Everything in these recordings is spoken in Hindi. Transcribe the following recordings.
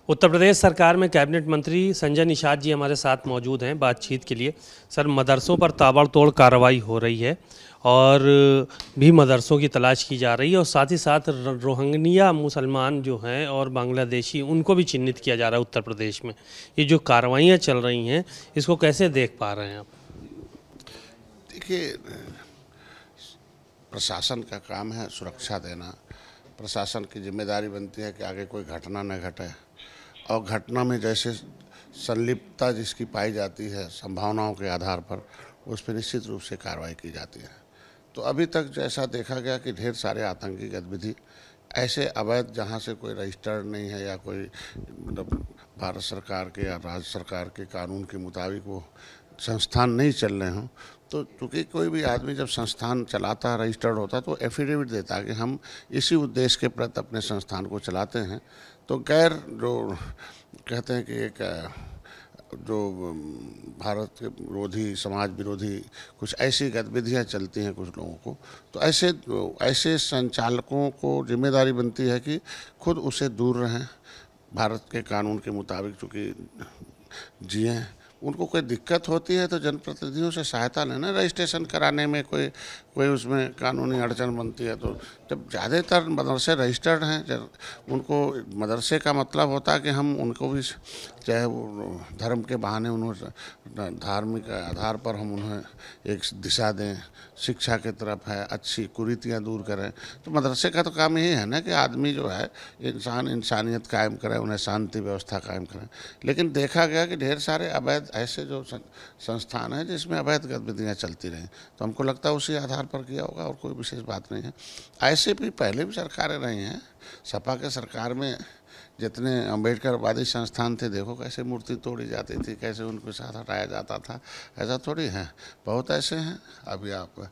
उत्तर प्रदेश सरकार में कैबिनेट मंत्री संजय निषाद जी हमारे साथ मौजूद हैं बातचीत के लिए। सर, मदरसों पर ताबड़तोड़ कार्रवाई हो रही है और भी मदरसों की तलाश की जा रही है और साथ ही साथ रोहिंग्या मुसलमान जो हैं और बांग्लादेशी उनको भी चिन्हित किया जा रहा है उत्तर प्रदेश में। ये जो कार्रवाइयाँ चल रही हैं इसको कैसे देख पा रहे हैं आप? देखिए, प्रशासन का काम है सुरक्षा देना। प्रशासन की जिम्मेदारी बनती है कि आगे कोई घटना न घटे और घटना में जैसे संलिप्तता जिसकी पाई जाती है संभावनाओं के आधार पर उस पर निश्चित रूप से कार्रवाई की जाती है। तो अभी तक जैसा देखा गया कि ढेर सारे आतंकी गतिविधि ऐसे अवैध जहाँ से कोई रजिस्टर्ड नहीं है या कोई मतलब भारत सरकार के या राज्य सरकार के कानून के मुताबिक वो संस्थान नहीं चल रहे हों, तो चूँकि कोई भी आदमी जब संस्थान चलाता है, रजिस्टर्ड होता है, तो एफिडेविट देता है कि हम इसी उद्देश्य के प्रति अपने संस्थान को चलाते हैं। तो गैर जो कहते हैं कि एक जो भारत के विरोधी समाज विरोधी कुछ ऐसी गतिविधियाँ चलती हैं कुछ लोगों को, तो ऐसे संचालकों को जिम्मेदारी बनती है कि खुद उसे दूर रहें, भारत के कानून के मुताबिक चूँकि जिएँ। उनको कोई दिक्कत होती है तो जनप्रतिनिधियों से सहायता लेना, रजिस्ट्रेशन कराने में कोई कोई उसमें कानूनी अड़चन बनती है। तो जब ज़्यादातर मदरसे रजिस्टर्ड हैं, जब उनको मदरसे का मतलब होता है कि हम उनको भी चाहे वो धर्म के बहाने उन्होंने धार्मिक आधार पर हम उन्हें एक दिशा दें, शिक्षा की तरफ है, अच्छी कुरीतियाँ दूर करें। तो मदरसे का तो काम यही है ना कि आदमी जो है इंसानियत कायम करे, उन्हें शांति व्यवस्था कायम करें। लेकिन देखा गया कि ढेर सारे अवैध ऐसे जो संस्थान हैं जिसमें अवैध गतिविधियाँ चलती रहीं, तो हमको लगता है उसी आधार पर किया होगा और कोई विशेष बात नहीं है। ऐसे भी पहले भी सरकारें रही हैं। सपा के सरकार में जितने अम्बेडकरवादी संस्थान थे, देखो कैसे मूर्ति तोड़ी जाती थी, कैसे उनके साथ हटाया जाता था। ऐसा थोड़ी है, बहुत ऐसे हैं। अभी आप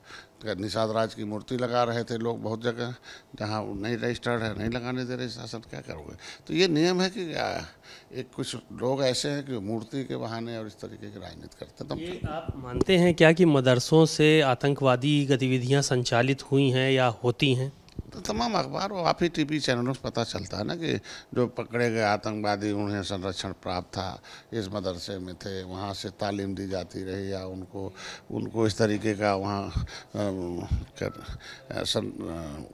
निषाद राज की मूर्ति लगा रहे थे लोग बहुत जगह, जहाँ नहीं रजिस्टर्ड है नहीं लगाने दे रहे शासन, क्या करोगे? तो ये नियम है कि एक कुछ लोग ऐसे हैं कि मूर्ति के बहाने और इस तरीके की राजनीति करते हैं। ये आप मानते हैं क्या कि मदरसों से आतंकवादी गतिविधियां संचालित हुई हैं या होती हैं? तो तमाम अखबार और आप ही टीवी चैनलों से पता चलता है ना कि जो पकड़े गए आतंकवादी उन्हें संरक्षण प्राप्त था, इस मदरसे में थे, वहाँ से तालीम दी जाती रही या उनको इस तरीके का वहाँ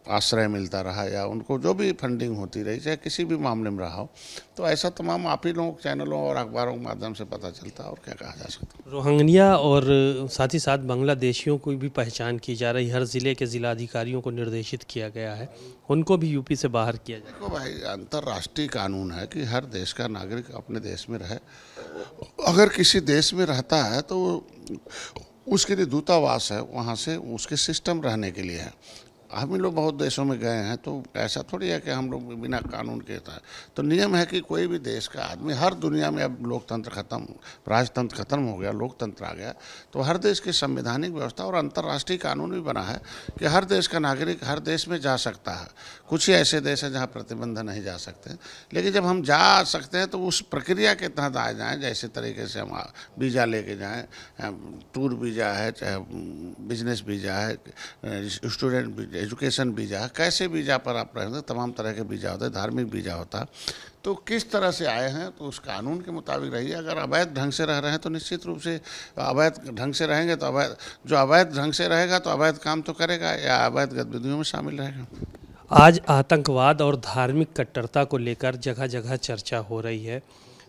आश्रय मिलता रहा या उनको जो भी फंडिंग होती रही, चाहे किसी भी मामले में रहा हो। तो ऐसा तमाम आप ही लोग चैनलों और अखबारों के माध्यम से पता चलता है, और क्या कहा जा सकता है। रोहिंग्या और साथ ही साथ बांग्लादेशियों की भी पहचान की जा रही, हर ज़िले के ज़िलाधिकारियों को निर्देशित किया गया है उनको भी यूपी से बाहर किया जाए। देखो भाई, अंतर्राष्ट्रीय कानून है कि हर देश का नागरिक अपने देश में रहे। अगर किसी देश में रहता है तो उसके लिए दूतावास है, वहाँ से उसके सिस्टम रहने के लिए है। हम लोग बहुत देशों में गए हैं, तो ऐसा थोड़ी है कि हम लोग बिना कानून के था। तो नियम है कि कोई भी देश का आदमी, हर दुनिया में अब लोकतंत्र खत्म, राजतंत्र खत्म हो गया, लोकतंत्र आ गया, तो हर देश की संवैधानिक व्यवस्था और अंतर्राष्ट्रीय कानून भी बना है कि हर देश का नागरिक हर देश में जा सकता है। कुछ ही ऐसे देश हैं जहाँ प्रतिबंध नहीं जा सकते, लेकिन जब हम जा सकते हैं तो उस प्रक्रिया के तहत आ जाएँ, जैसे तरीके से हम वीज़ा लेके जाएँ, टूर वीज़ा है, चाहे बिजनेस वीज़ा है, स्टूडेंट वीज़ा, एजुकेशन वीज़ा, कैसे वीज़ा पर आप रहेंगे, तमाम तरह के वीज़ा होते हैं, धार्मिक वीज़ा होता है। तो किस तरह से आए हैं तो उस कानून के मुताबिक रहिए। अगर अवैध ढंग से रह रहे हैं तो निश्चित रूप से अवैध ढंग से रहेंगे, तो अवैध ढंग से रहेगा तो अवैध काम तो करेगा या अवैध गतिविधियों में शामिल रहेगा। आज आतंकवाद और धार्मिक कट्टरता को लेकर जगह जगह चर्चा हो रही है।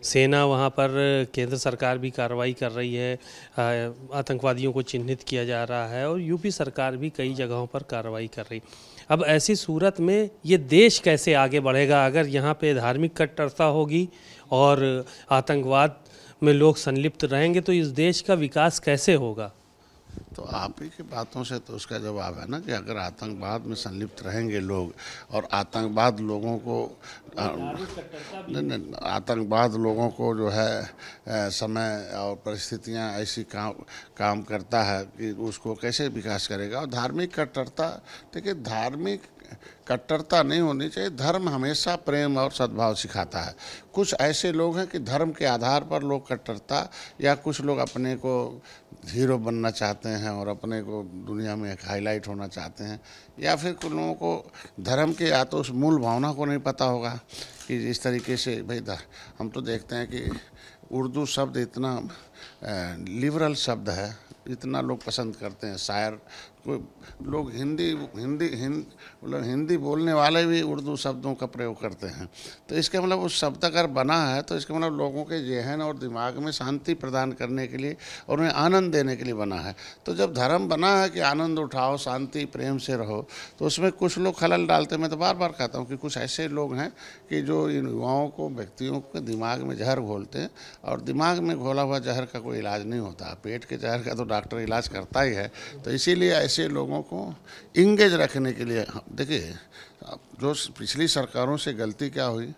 सेना वहाँ पर, केंद्र सरकार भी कार्रवाई कर रही है, आतंकवादियों को चिन्हित किया जा रहा है और यूपी सरकार भी कई जगहों पर कार्रवाई कर रही। अब ऐसी सूरत में ये देश कैसे आगे बढ़ेगा अगर यहाँ पे धार्मिक कट्टरता होगी और आतंकवाद में लोग संलिप्त रहेंगे, तो इस देश का विकास कैसे होगा? तो आप ही की बातों से तो उसका जवाब है ना कि अगर आतंकवाद में संलिप्त रहेंगे लोग और आतंकवाद लोगों को नहीं, आतंकवाद लोगों को जो है समय और परिस्थितियां ऐसी काम करता है कि उसको कैसे विकास करेगा। और धार्मिक कट्टरता, देखिए धार्मिक कट्टरता नहीं होनी चाहिए। धर्म हमेशा प्रेम और सद्भाव सिखाता है। कुछ ऐसे लोग हैं कि धर्म के आधार पर लोग कट्टरता, या कुछ लोग अपने को हीरो बनना चाहते हैं और अपने को दुनिया में एक हाईलाइट होना चाहते हैं, या फिर कुछ लोगों को धर्म के या तो उस मूल भावना को नहीं पता होगा कि इस तरीके से भाई हम तो देखते हैं कि उर्दू शब्द इतना लिबरल शब्द है, इतना लोग पसंद करते हैं। शायर कोई लोग हिंदी बोलने वाले भी उर्दू शब्दों का प्रयोग करते हैं। तो इसके मतलब उस शब्द अगर बना है तो इसके मतलब लोगों के ज़हन और दिमाग में शांति प्रदान करने के लिए और उन्हें आनंद देने के लिए बना है। तो जब धर्म बना है कि आनंद उठाओ, शांति प्रेम से रहो, तो उसमें कुछ लोग खलल डालते हैं। मैं तो बार बार कहता हूँ कि कुछ ऐसे लोग हैं कि जो इन युवाओं को, व्यक्तियों के दिमाग में जहर घोलते हैं, और दिमाग में घोला हुआ जहर का कोई इलाज नहीं होता। पेट के जहर का तो डॉक्टर इलाज करता ही है। तो इसीलिए ऐसे लोगों को इंगेज रखने के लिए, देखिए जो पिछली सरकारों से गलती क्या हुई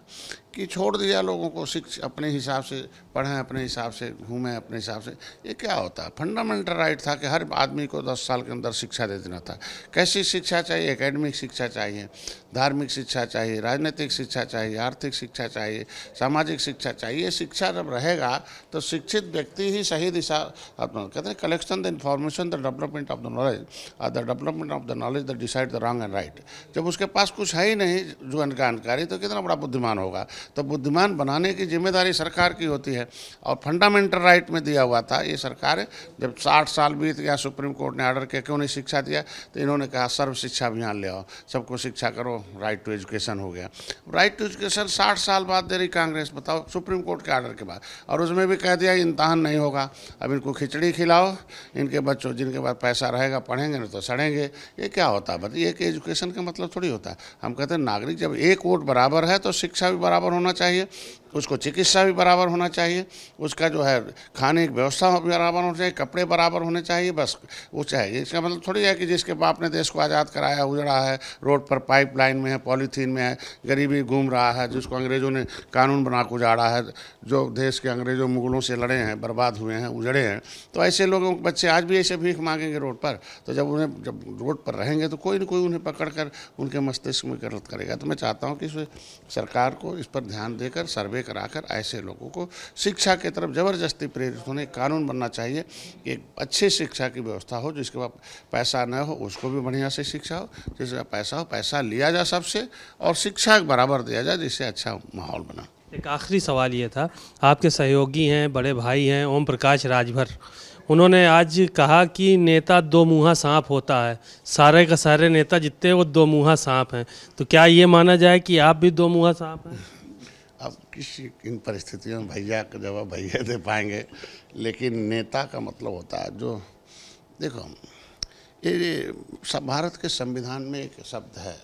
कि छोड़ दिया लोगों को शिक्षा अपने हिसाब से पढ़ें, अपने हिसाब से घूमें, अपने हिसाब से। ये क्या होता है? फंडामेंटल राइट था कि हर आदमी को 10 साल के अंदर शिक्षा दे देना था। कैसी शिक्षा चाहिए? एकेडमिक शिक्षा चाहिए, धार्मिक शिक्षा चाहिए, राजनीतिक शिक्षा चाहिए, आर्थिक शिक्षा चाहिए, सामाजिक शिक्षा चाहिए। शिक्षा जब रहेगा तो शिक्षित व्यक्ति ही सही दिशा अपना, कहते हैं collection the information the development of the knowledge, the development of the knowledge the decide the wrong and right. जब उसके पास कुछ है ही नहीं जो जानकारी, तो कितना बड़ा बुद्धिमान होगा? तो बुद्धिमान बनाने की जिम्मेदारी सरकार की होती है। और फंडामेंटल राइट में दिया हुआ था। ये सरकार जब 60 साल बीत गया, सुप्रीम कोर्ट ने ऑर्डर किया क्यों नहीं शिक्षा दिया, तो इन्होंने कहा सर्व शिक्षा अभियान ले आओ, सबको शिक्षा करो, राइट टू एजुकेशन हो गया। राइट टू एजुकेशन 60 साल बाद दे रही कांग्रेस, बताओ, सुप्रीम कोर्ट के ऑर्डर के बाद। और उसमें भी कह दिया इम्तहान नहीं होगा, अब इनको खिचड़ी खिलाओ, इनके बच्चों जिनके पास पैसा रहेगा पढ़ेंगे, नहीं तो सड़ेंगे। ये क्या होता है? बताइए कि एजुकेशन का मतलब थोड़ी होता है। हम कहते हैं नागरिक जब एक वोट बराबर है तो शिक्षा भी बराबर होना चाहिए, उसको चिकित्सा भी बराबर होना चाहिए, उसका जो है खाने की व्यवस्था बराबर होना चाहिए, कपड़े बराबर होने चाहिए, बस वो चाहिए। इसका मतलब थोड़ी है कि जिसके बाप ने देश को आज़ाद कराया, उजड़ा है, रोड पर पाइपलाइन में है, पॉलीथीन में है, गरीबी घूम रहा है, जिसको अंग्रेज़ों ने कानून बना के उजाड़ा है, जो देश के अंग्रेज़ों मुगलों से लड़े हैं, बर्बाद हुए हैं, उजड़े हैं। तो ऐसे लोगों के बच्चे आज भी ऐसे भीख मांगेंगे रोड पर। तो जब रोड पर रहेंगे तो कोई न कोई उन्हें पकड़ कर उनके मस्तिष्क में गलत करेगा। तो मैं चाहता हूँ कि सरकार को इस पर ध्यान देकर सर्वे कराकर ऐसे लोगों को शिक्षा की तरफ ज़बरदस्ती प्रेरित होने कानून बनना चाहिए कि एक अच्छी शिक्षा की व्यवस्था हो। जिसके पास पैसा न हो उसको भी बढ़िया से शिक्षा हो, जिसका पैसा हो पैसा लिया जाए सबसे, और शिक्षा बराबर दिया जाए, जिससे अच्छा माहौल बना। एक आखिरी सवाल ये था, आपके सहयोगी हैं, बड़े भाई हैं ओम प्रकाश राजभर, उन्होंने आज कहा कि नेता दो मुँहा सांप होता है, सारे का सारे नेता जितने वो दो मुँहा सांप हैं। तो क्या ये माना जाए कि आप भी दो मुँहा सांप हैं? अब किसी इन परिस्थितियों में भैया का जवाब भैया दे पाएंगे, लेकिन नेता का मतलब होता है जो, देखो ये सब भारत के संविधान में एक शब्द है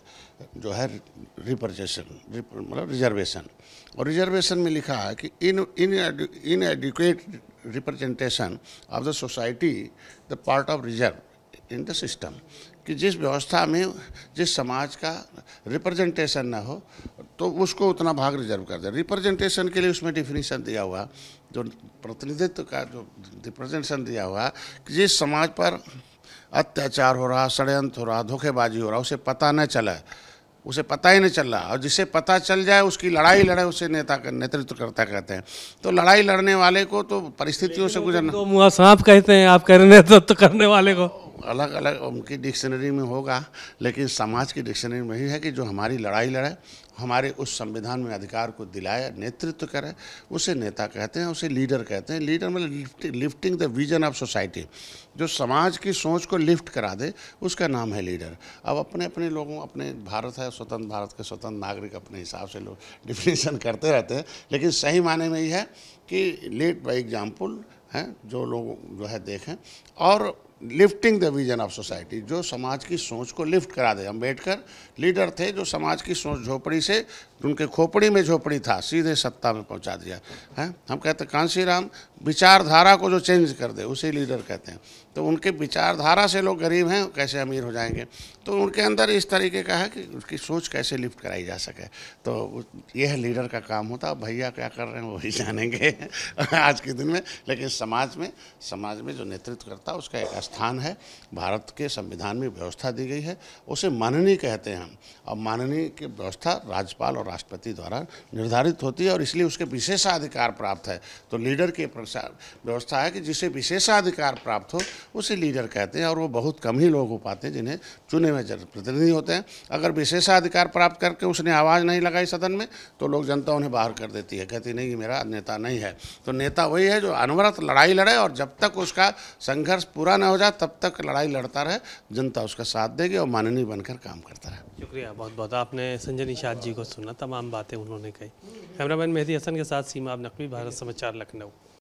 जो है रिप्रेजेंटेशन, मतलब रिजर्वेशन। और रिजर्वेशन में लिखा है कि inadequate representation of the society the part of reserve in the system, कि जिस व्यवस्था में जिस समाज का रिप्रेजेंटेशन ना हो तो उसको उतना भाग रिजर्व कर दे। रिप्रेजेंटेशन के लिए उसमें डिफिनीशन दिया हुआ, जो प्रतिनिधित्व का जो रिप्रेजेंटेशन दिया हुआ, कि जिस समाज पर अत्याचार हो रहा, षड्यंत्र हो रहा, धोखेबाजी हो रहा, उसे पता न चला, उसे पता ही नहीं चल रहा, और जिसे पता चल जाए उसकी लड़ाई लड़े, उसे नेता का नेतृत्व करता कहते हैं। तो लड़ाई लड़ने वाले को तो परिस्थितियों से गुजरना। दो मुँहा सांप कहते हैं, आप कह रहे हैं तो करने वाले को अलग अलग उनकी डिक्शनरी में होगा, लेकिन समाज की डिक्शनरी में ही है कि जो हमारी लड़ाई लड़े, हमारे उस संविधान में अधिकार को दिलाए, नेतृत्व करे, उसे नेता कहते हैं, उसे लीडर कहते हैं। लीडर मतलब lifting the vision of society, जो समाज की सोच को लिफ्ट करा दे, उसका नाम है लीडर। अब अपने अपने लोगों, अपने भारत है स्वतंत्र, भारत के स्वतंत्र नागरिक अपने हिसाब से लोग डिफिनेशन करते रहते हैं, लेकिन सही माने में ये है कि लीड बाई एग्जाम्पल हैं, जो लोग जो है देखें, और lifting the vision of society, जो समाज की सोच को लिफ्ट करा दे। अम्बेडकर लीडर थे जो समाज की सोच, झोपड़ी से उनके खोपड़ी में झोपड़ी था, सीधे सत्ता में पहुंचा दिया है। हम कहते हैं कांशीराम विचारधारा को जो चेंज कर दे उसे लीडर कहते हैं। तो उनके विचारधारा से लोग गरीब हैं, कैसे अमीर हो जाएंगे। तो उनके अंदर इस तरीके का है कि उसकी सोच कैसे लिफ्ट कराई जा सके। तो यह लीडर का काम होता। भैया क्या कर रहे हैं वही जानेंगे आज के दिन में। लेकिन समाज में जो नेतृत्व करता है उसका एक स्थान है। भारत के संविधान में व्यवस्था दी गई है, उसे माननीय कहते हैं हम। और माननीय की व्यवस्था राज्यपाल और राष्ट्रपति द्वारा निर्धारित होती है और इसलिए उसके विशेषाधिकार प्राप्त है। तो लीडर की व्यवस्था है कि जिसे विशेषाधिकार प्राप्त हो उसे लीडर कहते हैं। और वो बहुत कम ही लोग हो पाते हैं जिन्हें चुने हुए प्रतिनिधि होते हैं। अगर विशेषाधिकार प्राप्त करके उसने आवाज़ नहीं लगाई सदन में तो लोग जनता उन्हें बाहर कर देती है, कहती नहीं मेरा नेता नहीं है। तो नेता वही है जो अनवरत लड़ाई लड़े और जब तक उसका संघर्ष पूरा न हो जाए तब तक लड़ाई लड़ता रहे, जनता उसका साथ देगी और माननीय बनकर काम करता रहे। शुक्रिया बहुत बहुत। आपने संजय निषाद जी को सुना, तमाम बातें उन्होंने कही। कैमरामैन मेहदी हसन के साथ सीमा नकवी, भारत समाचार, लखनऊ।